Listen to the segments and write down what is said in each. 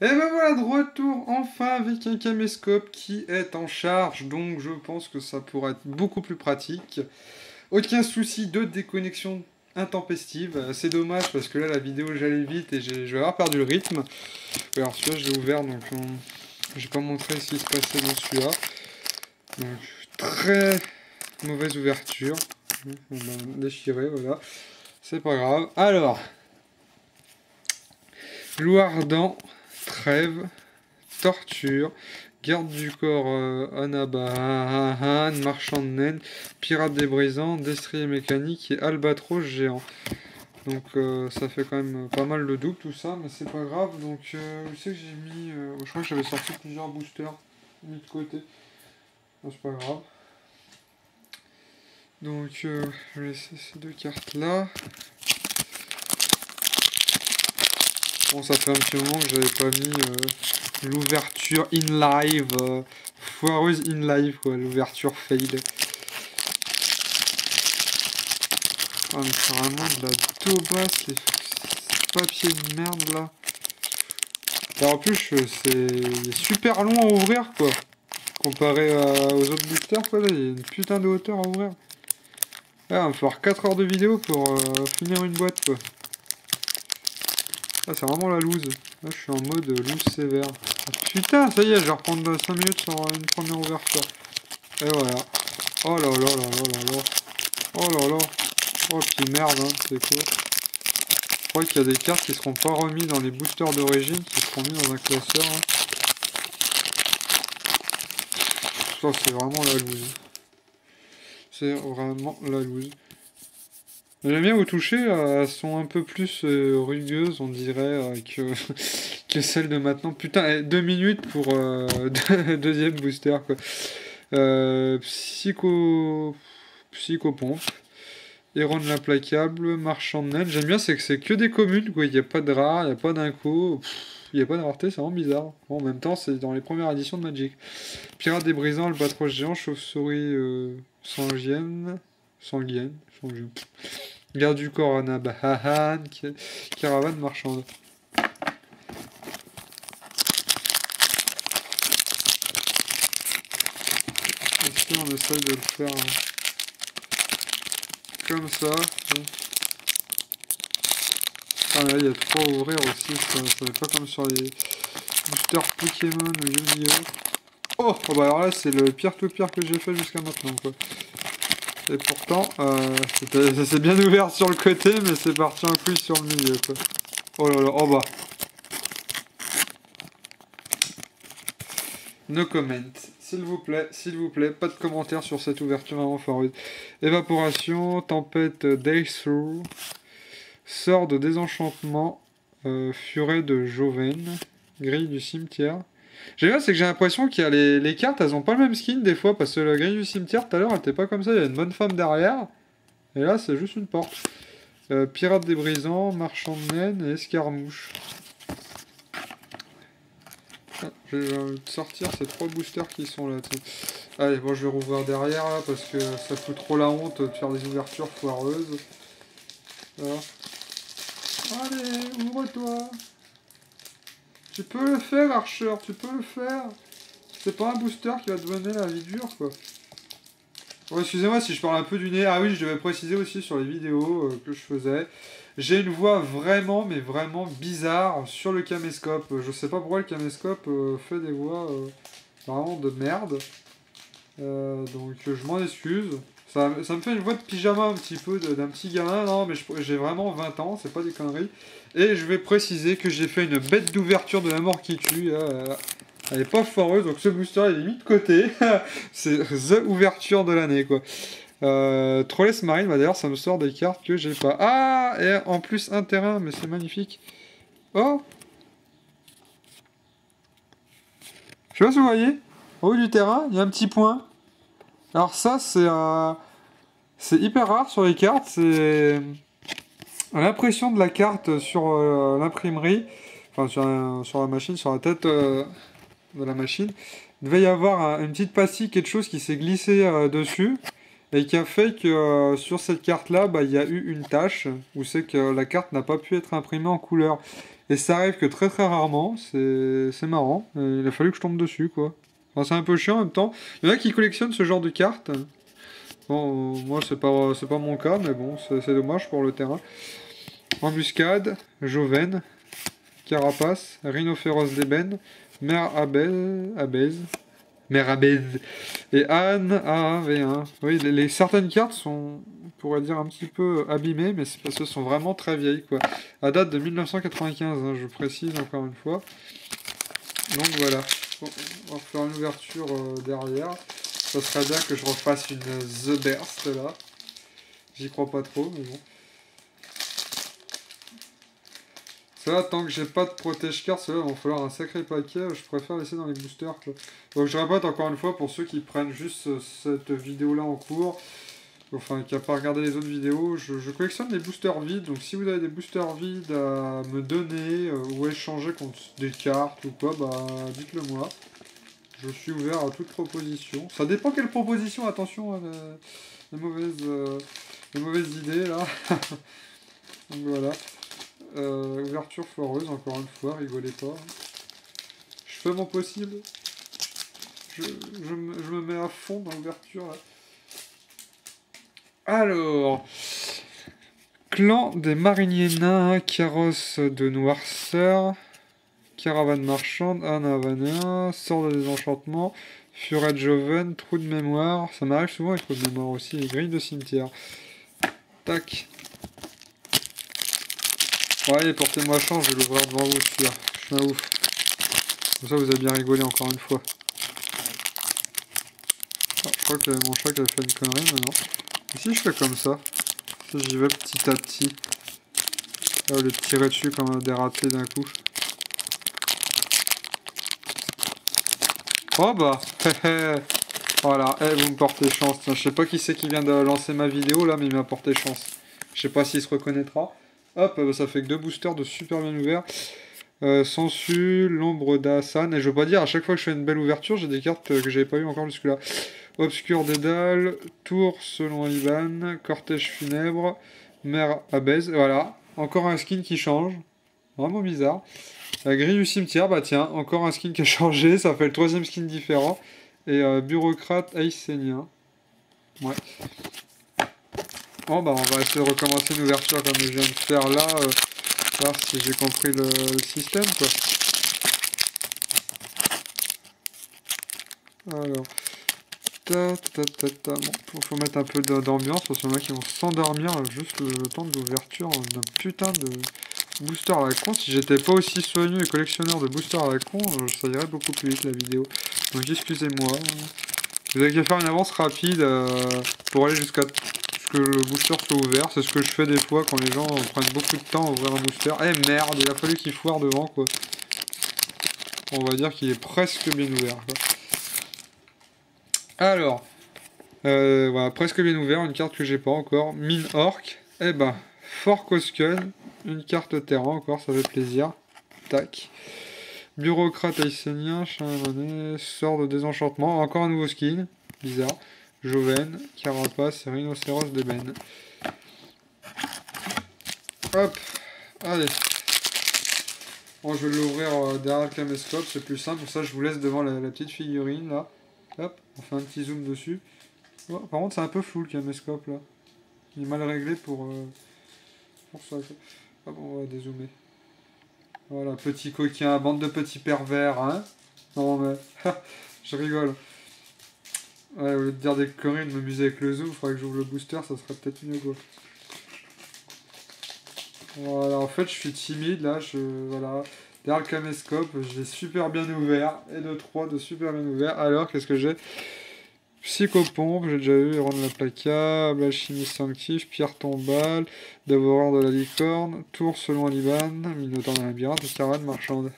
Et ben voilà, de retour enfin avec un caméscope qui est en charge, donc je pense que ça pourra être beaucoup plus pratique. Aucun souci de déconnexion intempestive. C'est dommage parce que là la vidéo j'allais vite et je vais avoir perdu le rythme. Alors celui-là je l'ai ouvert donc j'ai pas montré ce qui se passait dans celui-là. Donc très mauvaise ouverture. On va déchirer, voilà. C'est pas grave. Alors, loup ardent, trêve, torture, garde du corps Anabahan, marchand de naine, pirate des brisants, destrier mécanique et albatros géant. Donc ça fait quand même pas mal de double tout ça, mais c'est pas grave. Donc je sais que j'ai mis, je crois que j'avais sorti plusieurs boosters mis de côté. Non, c'est pas grave. Donc je vais laisser ces deux cartes là. Bon, ça fait un petit moment que j'avais pas mis l'ouverture in live, foireuse in live, quoi, l'ouverture fail. Ah, mais c'est vraiment de la daubasse, les papiers de merde là. Et en plus, c'est super long à ouvrir, quoi. Comparé aux autres boosters, quoi, là, il y a une putain de hauteur à ouvrir. Là, il va me falloir 4 heures de vidéo pour finir une boîte, quoi. Ah, c'est vraiment la loose. Là, je suis en mode loose sévère. Ah, putain, ça y est, je vais reprendre 5 minutes sur une première ouverture. Et voilà. Oh là là là là là là. Oh là là. Oh, puis merde, hein, c'est quoi. Je crois qu'il y a des cartes qui seront pas remises dans les boosters d'origine, qui seront mis dans un classeur. Hein. Ça, c'est vraiment la loose. C'est vraiment la loose. J'aime bien au toucher, elles sont un peu plus rugueuses, on dirait, que, que celles de maintenant. Putain, 2 minutes pour deuxième booster, quoi. Psychopompe. Héron l'implacable, marchand de neige. J'aime bien, c'est que c'est que des communes, quoi. Il n'y a pas de rare, il n'y a pas d'inco, il n'y a pas de rareté, c'est vraiment bizarre. Bon, en même temps, c'est dans les premières éditions de Magic. Pirate des brisants, albatros géant, chauve-souris sanguienne. Sanguienne. Garde du corps, Anabahan, caravane marchande. Est-ce qu'on essaie de le faire comme ça? Ah là, il y a trop à ouvrir aussi, ça n'est pas comme sur les boosters Pokémon ou Yu-Gi-Oh! Oh, oh bah alors là, c'est le pire tout pire que j'ai fait jusqu'à maintenant, quoi. Et pourtant, ça s'est bien ouvert sur le côté, mais c'est parti en couille sur le milieu, quoi. Oh là là, oh bah. No comment. S'il vous plaît, pas de commentaires sur cette ouverture vraiment foireuse. Évaporation, tempête, Daysthrough, sort de désenchantement, furet de Joven, grille du cimetière. J'aime bien, c'est que j'ai l'impression qu'il y a les cartes, elles ont pas le même skin des fois, parce que la grille du cimetière, tout à l'heure, elle était pas comme ça, il y a une bonne femme derrière, et là, c'est juste une porte. Pirate des brisants, marchand de naine et escarmouche. Ah, je vais sortir ces 3 boosters qui sont là. T'sais. Allez, bon, je vais rouvrir derrière là parce que ça fout trop la honte de faire des ouvertures foireuses. Voilà. Allez, ouvre-toi. Tu peux le faire, Archer, tu peux le faire. C'est pas un booster qui va te donner la vie dure, quoi. Bon, excusez-moi si je parle un peu du nez. Ah oui, je devais préciser aussi sur les vidéos que je faisais. J'ai une voix vraiment, mais vraiment bizarre sur le caméscope. Je sais pas pourquoi le caméscope fait des voix vraiment de merde. Donc je m'en excuse. Ça me fait une voix de pyjama un petit peu d'un petit gamin. Non, mais j'ai vraiment 20 ans, c'est pas des conneries. Et je vais préciser que j'ai fait une bête d'ouverture de la mort qui tue. Elle est pas foireuse, donc ce booster il est mis de côté. C'est the ouverture de l'année, quoi. Trolless Marine, bah d'ailleurs, ça me sort des cartes que j'ai pas. Ah, et en plus un terrain, mais c'est magnifique. Oh, je sais pas si vous voyez. Au haut du terrain, il y a un petit point. Alors ça, c'est hyper rare sur les cartes. C'est l'impression de la carte sur l'imprimerie, enfin sur la machine, sur la tête de la machine. Il devait y avoir une petite pastille, quelque chose qui s'est glissé dessus. et qui a fait que sur cette carte-là, bah, il y a eu une tâche où c'est que la carte n'a pas pu être imprimée en couleur. Et ça arrive que très très rarement, c'est marrant. Il a fallu que je tombe dessus, quoi. Enfin, c'est un peu chiant en même temps. Il y en a qui collectionnent ce genre de cartes. Bon, moi c'est pas mon cas, mais bon, c'est dommage pour le terrain. Embuscade, Joven, Carapace, Rhinophéros d'ébène, Mère Abez, Mère Abez et Anne AV1. Oui, certaines cartes sont, on pourrait dire, un petit peu abîmées, mais c'est parce qu'elles sont vraiment très vieilles, quoi. À date de 1995, hein, je précise encore une fois. Donc voilà, on va faire une ouverture derrière. Ça serait bien que je refasse une The Burst là. J'y crois pas trop, mais bon. Ça, tant que j'ai pas de protège-carte, ça va va falloir un sacré paquet. Je préfère laisser dans les boosters, quoi. Donc je répète encore une fois pour ceux qui prennent juste cette vidéo là en cours, enfin qui n'ont pas regardé les autres vidéos, je collectionne les boosters vides. Donc si vous avez des boosters vides à me donner ou échanger contre des cartes ou quoi, bah dites-le moi. Je suis ouvert à toute proposition. Ça dépend quelle proposition, attention à les mauvaises idées là. Donc voilà. Ouverture foireuse, encore une fois, rigolez pas. Je fais mon possible. Je me mets à fond dans l'ouverture là. Alors, clan des mariniers nains, carrosse de noirceur, caravane marchande, Anavanea, sort de désenchantement, furet de Joven, trou de mémoire. Ça m'arrive souvent avec trou de mémoire aussi, et grille de cimetière. Tac. Ouais, portez-moi chance, je vais l'ouvrir devant vous, celui-là. Je suis un ouf. Comme ça, vous avez bien rigolé encore une fois. Ah, je crois que mon chat qui a fait une connerie maintenant. Et si je fais comme ça, si j'y vais petit à petit, là, au lieu de tirer dessus comme un dératé d'un coup. Oh bah, voilà, vous me portez chance. Tiens, je sais pas qui c'est qui vient de lancer ma vidéo là, mais il m'a porté chance. Je sais pas s'il se reconnaîtra. Hop, ça fait que 2 boosters de super bien ouverts. Sensu, l'ombre d'Hassan. Et je veux pas dire, à chaque fois que je fais une belle ouverture, j'ai des cartes que j'avais pas eu encore jusque-là. Obscur Dédale, Tour selon Ivan, Cortège funèbre, Mère Abez. Voilà, encore un skin qui change. Vraiment bizarre. La grille du cimetière, bah tiens, encore un skin qui a changé. Ça fait le 3ème skin différent. Et bureaucrate haïtien. Ouais. Bon bah on va essayer de recommencer une ouverture comme je viens de faire là. Voir si j'ai compris le système quoi. Alors. Bon, faut mettre un peu d'ambiance parce qu'il y en a qui vont s'endormir juste le temps de l'ouverture d'un putain de booster à la con. Si j'étais pas aussi soigneux et collectionneur de boosters à la con, ça irait beaucoup plus vite la vidéo. Donc excusez-moi. Vous avez qu'à faire une avance rapide pour aller jusqu'à ce que le booster soit ouvert. C'est ce que je fais des fois quand les gens prennent beaucoup de temps à ouvrir un booster. Eh merde, il a fallu qu'il foire devant quoi. On va dire qu'il est presque bien ouvert quoi. Alors, voilà, presque bien ouvert, une carte que j'ai pas encore. Mine Orc. Eh ben, Fort Kosken, une carte terrain encore, ça fait plaisir. Tac. Bureaucrate haïtien, Chamané, sort de désenchantement, encore un nouveau skin, bizarre. Joven, Carapace et Rhinocéros d'ébène. Hop, allez. Bon, je vais l'ouvrir derrière le caméscope, c'est plus simple, pour ça je vous laisse devant la petite figurine là. Hop, on fait un petit zoom dessus. Oh, par contre c'est un peu flou le caméscope là. Il est mal réglé pour ça. Ah bon, on va dézoomer. Voilà, petit coquin, bande de petits pervers, hein. Non mais, je rigole. Ouais, au lieu de dire des conneries, de m'amuser avec le zoom, il faudrait que j'ouvre le booster, ça serait peut-être mieux quoi. Voilà, en fait je suis timide là, voilà. Derrière le caméscope, je l'ai super bien ouvert, et de 3 de super bien ouvert. Alors, qu'est-ce que j'ai? Psychopompe, j'ai déjà eu, Héron de la Placable, Alchimiste Sanctif, Pierre Tombale, Dévoreur de la Licorne, Tour selon Liban, Minotaure dans la labyrinthe et Caravane Marchande.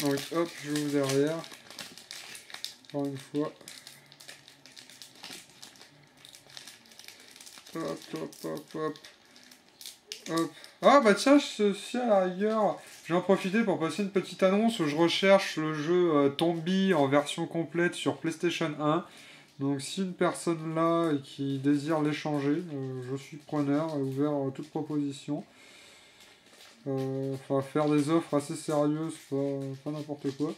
Donc hop, je vous derrière. Encore une fois. Hop, hop, hop, hop. Hop. Ah bah tiens, si à la rigueur, je vais en profiter pour passer une petite annonce où je recherche le jeu Tombi en version complète sur PlayStation 1. Donc si une personne là et qui désire l'échanger, je suis preneur et ouvert à toute proposition. Enfin, faire des offres assez sérieuses, pas n'importe quoi.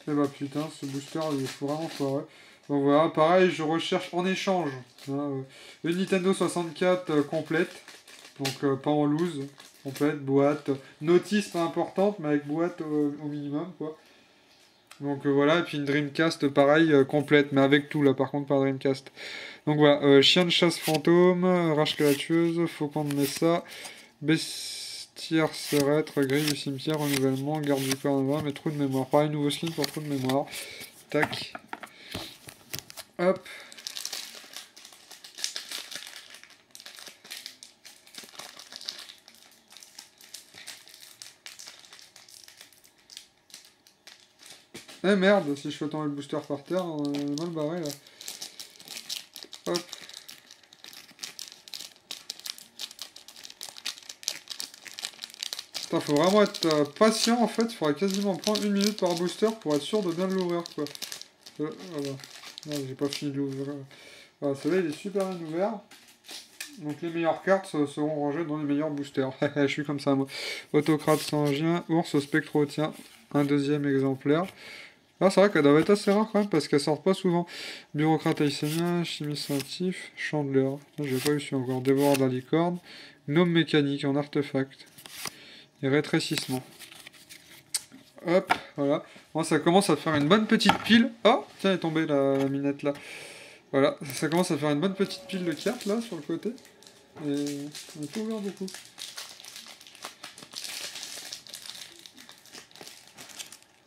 Et bah putain, ce booster il faut vraiment foirer. Donc voilà, pareil, je recherche en échange une Nintendo 64 complète, donc pas en loose, complète, boîte, notice pas importante, mais avec boîte au minimum quoi. Donc voilà, et puis une Dreamcast pareil, complète, mais avec tout là par contre, pas Dreamcast. Donc voilà, chien de chasse fantôme, rage la tueuse, faucon de Mesa, bestiaire serrêtre, grille du cimetière, renouvellement, garde du corps, mais trou de mémoire. Pareil, nouveau skin pour trou de mémoire. Tac. Hop. Eh merde, si je fais tomber le booster par terre, on est mal barré là. Hop. Putain, faut vraiment être patient en fait, il faudrait quasiment prendre 1 minute par booster pour être sûr de bien l'ouvrir quoi. Voilà. Non, j'ai pas fini de l'ouvrir. Voilà, celui-là il est super bien ouvert. Donc les meilleures cartes seront rangées dans les meilleurs boosters. Je suis comme ça moi. Autocrate Sangien, ours au spectro, tiens, un deuxième exemplaire. Ah, c'est vrai qu'elle doit être assez rare quand même parce qu'elle sort pas souvent. Bureaucrate Aïssénien, chimiste scientifique, Chandler. J'ai pas eu celui encore. Dévoreur de la licorne. Gnome mécanique en artefact. Et rétrécissement. Hop, voilà. Bon, ça commence à faire une bonne petite pile. Oh, tiens, elle est tombée la minette là. Voilà, ça commence à faire une bonne petite pile de cartes là sur le côté. Et on peut ouvrir beaucoup.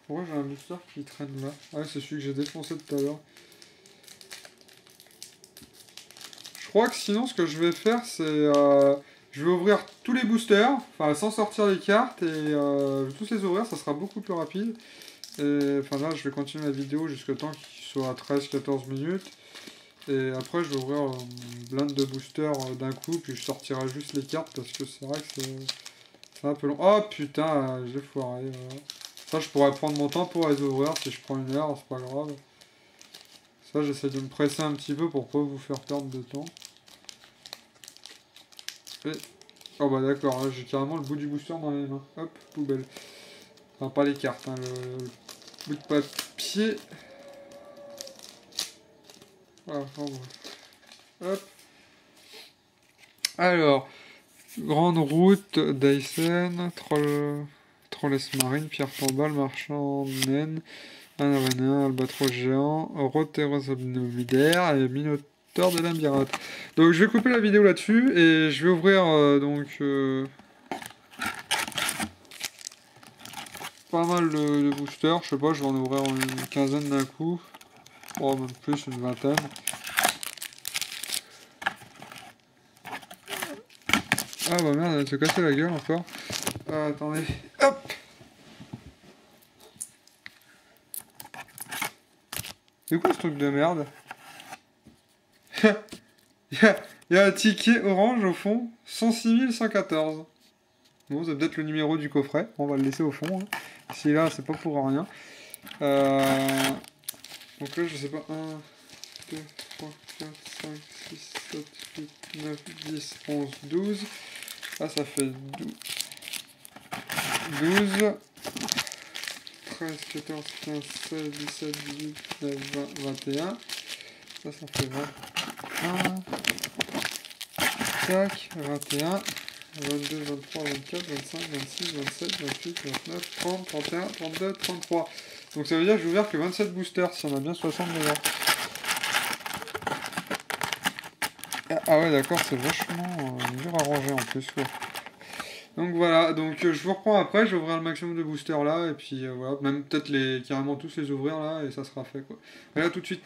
Pourquoi j'ai un booster qui traîne là? Ah ouais, c'est celui que j'ai défoncé tout à l'heure. Je crois que sinon, ce que je vais faire, c'est... je vais ouvrir tous les boosters, enfin sans sortir les cartes, et je vais tous les ouvrir, ça sera beaucoup plus rapide. Et enfin là, je vais continuer la vidéo jusqu'à temps qu'il soit à 13-14 minutes. Et après, je vais ouvrir une blinde de boosters d'un coup, puis je sortirai juste les cartes, parce que c'est vrai que c'est un peu long. Oh putain, j'ai foiré. Ça, je pourrais prendre mon temps pour les ouvrir, si je prends 1 heure, c'est pas grave. Ça, j'essaie de me presser un petit peu pour pas vous faire perdre de temps. Et... oh bah d'accord, j'ai carrément le bout du booster dans les mains. Hop, poubelle. Enfin, pas les cartes, hein, le bout de papier. Voilà, enfin, hop. Alors, grande route, Dyson, Trolless Marine, Pierre Tombal, Marchand Naine, un Arénéen, Albatros Géant, Rotérosobnomidaire et Minotaure de l'Ambirate. Donc je vais couper la vidéo là-dessus et je vais ouvrir pas mal de boosters. Je sais pas, je vais en ouvrir une quinzaine d'un coup. Oh, même plus, une vingtaine. Ah bah merde, elle va se casser la gueule encore. Attendez. Hop! C'est quoi ce truc de merde? Il y a un ticket orange au fond, 106 114. Bon, c'est peut-être le numéro du coffret, on va le laisser au fond. Hein. Si là, c'est pas pour rien. Donc là, je sais pas, 1, 2, 3, 4, 5, 6, 7, 8, 9, 10, 11, 12. Là, ça fait 12, 13, 14, 15, 16, 17, 18, 19, 20, 21. Ça fait 21. Tac, 21. 22, 23, 24, 25, 26, 27, 28, 29, 30, 31, 32, 33. Donc ça veut dire que j'ai ouvert que 27 boosters si on a bien 60 déjà. Ah ouais d'accord, c'est vachement dur à ranger en plus. Ouais. Donc voilà, donc je vous reprends après, je vais ouvrir le maximum de boosters là, et puis voilà, même peut-être carrément tous les ouvrir là, et ça sera fait quoi. Voilà tout de suite.